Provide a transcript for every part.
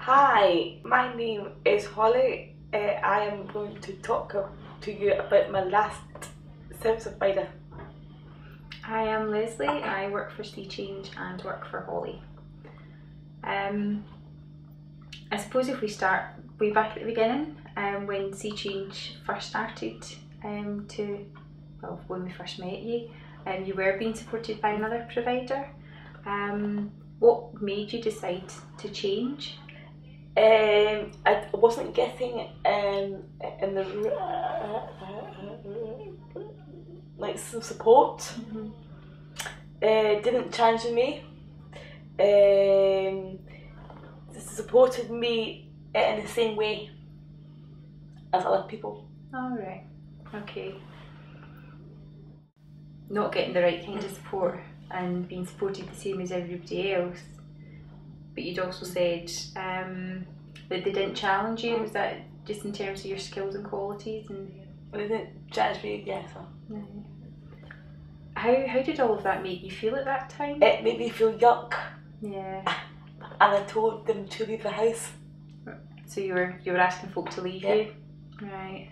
Hi, my name is Holly. I am going to talk to you about my last service provider. I am Leslie. I work for Sea Change and work for Holly. I suppose if we start way back at the beginning, when Sea Change first started when we first met you, you were being supported by another provider. What made you decide to change? I wasn't getting like some support. Mm-hmm. Didn't challenge me. Supported me in the same way as other people. All right. Okay. Not getting the right kind of support and being supported the same as everybody else. But you'd also said that they didn't challenge you. Was that just in terms of your skills and qualities? And they didn't challenge me, yes. No. How did all of that make you feel at that time? It made me feel yuck. Yeah. And I told them to leave the house. So you were asking folk to leave you? Right.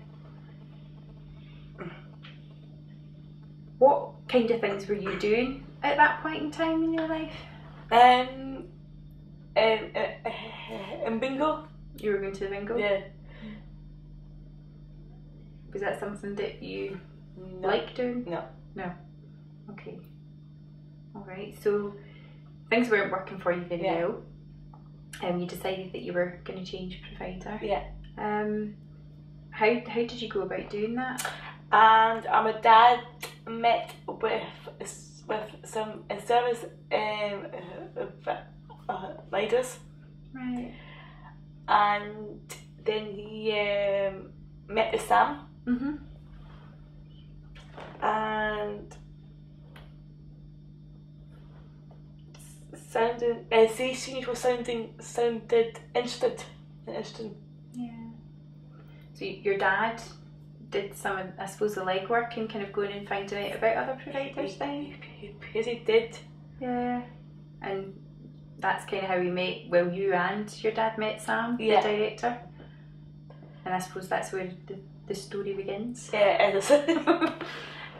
What kind of things were you doing at that point in time in your life? In bingo. You were going to the bingo? Yeah. Was that something that you like doing? No. No. Okay. Alright, so things weren't working for you very well. You decided that you were going to change provider. Yeah. How did you go about doing that? And my dad met with some service leaders. Right. And then he met with Sam. Mm-hmm. And sounded interesting. Yeah. So your dad did some of, I suppose, the legwork and kind of going and finding out about other providers then? Yes, he did. Yeah. And that's kind of how you met, well, you and your dad met Sam, the director. And I suppose that's where the story begins. Yeah, it is.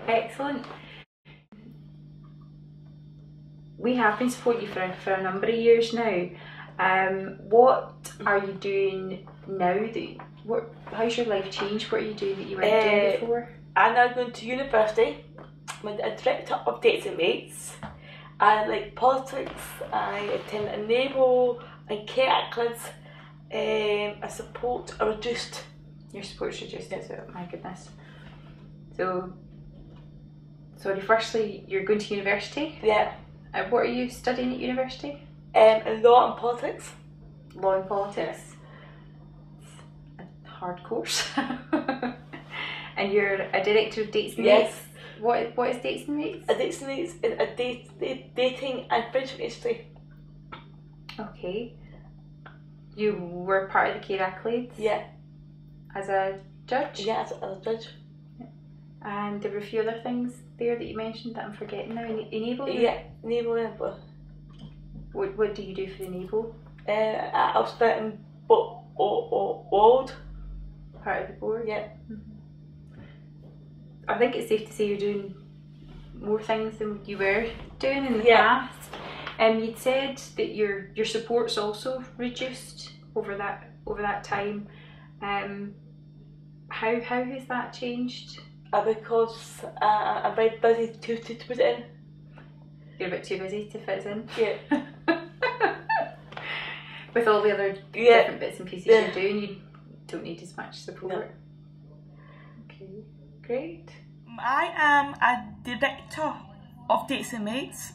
Excellent. We have been supporting you for a number of years now. What are you doing now? How's your life changed? What are you doing that you weren't doing before? I'm now going to university. I'm a director of Dates and Mates. I like politics. I attend Enable and care accolades. I support a reduced. Your support's reduced, is it? My goodness. So, sorry, firstly, you're going to university? Yeah. What are you studying at university? Law and politics. Law and politics. It's a hard course. And you're a director of Dates and Mates? What is Dates and Mates? A Dates and Mates is a dating and friendship industry. Okay. You were part of the care accolades? Yeah. As a judge? Yeah, as a judge. And there were a few other things there that you mentioned that I'm forgetting now. Enable? Yeah, Enable. What do you do for Enable? I was starting board. Part of the board? Yeah. Mm-hmm. I think it's safe to say you're doing more things than you were doing in the past. You'd said that your support's also reduced over that time. How has that changed? Because I'm very busy to put it in. You're a bit too busy to fit it in? Yeah. With all the other different bits and pieces you're doing, you don't need as much support. No. Okay, great. I am a director of Dates and Mates.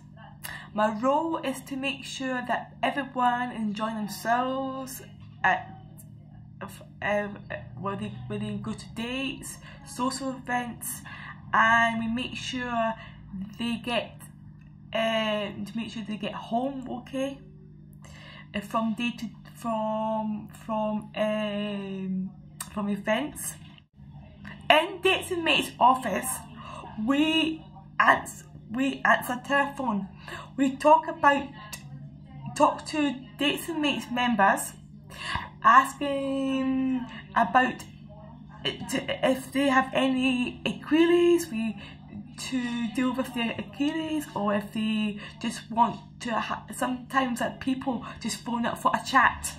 My role is to make sure that everyone enjoys themselves where they go to dates, social events, and we make sure they get home okay from events. In Dates and Mates office, we answer telephone. We talk to Dates and Mates members asking about if they have any queries, to deal with their queries, or if they just want to sometimes that people just phone up for a chat.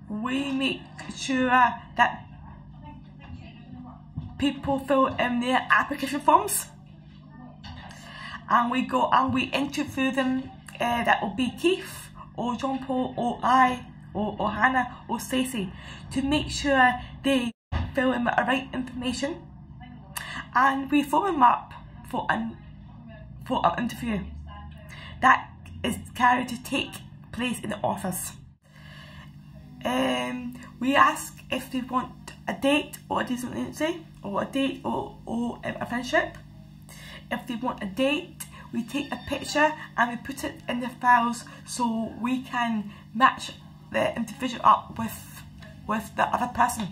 We make sure that people fill in their application forms, and we go and we interview them. That will be Keith or John Paul or I or Hannah or Stacey, to make sure they fill in the right information, and we phone them up for an interview that is carried to take place in the office. We ask if they want a date or a decent agency, or a date or a friendship. If they want a date, we take a picture and we put it in the files so we can match the individual up with the other person.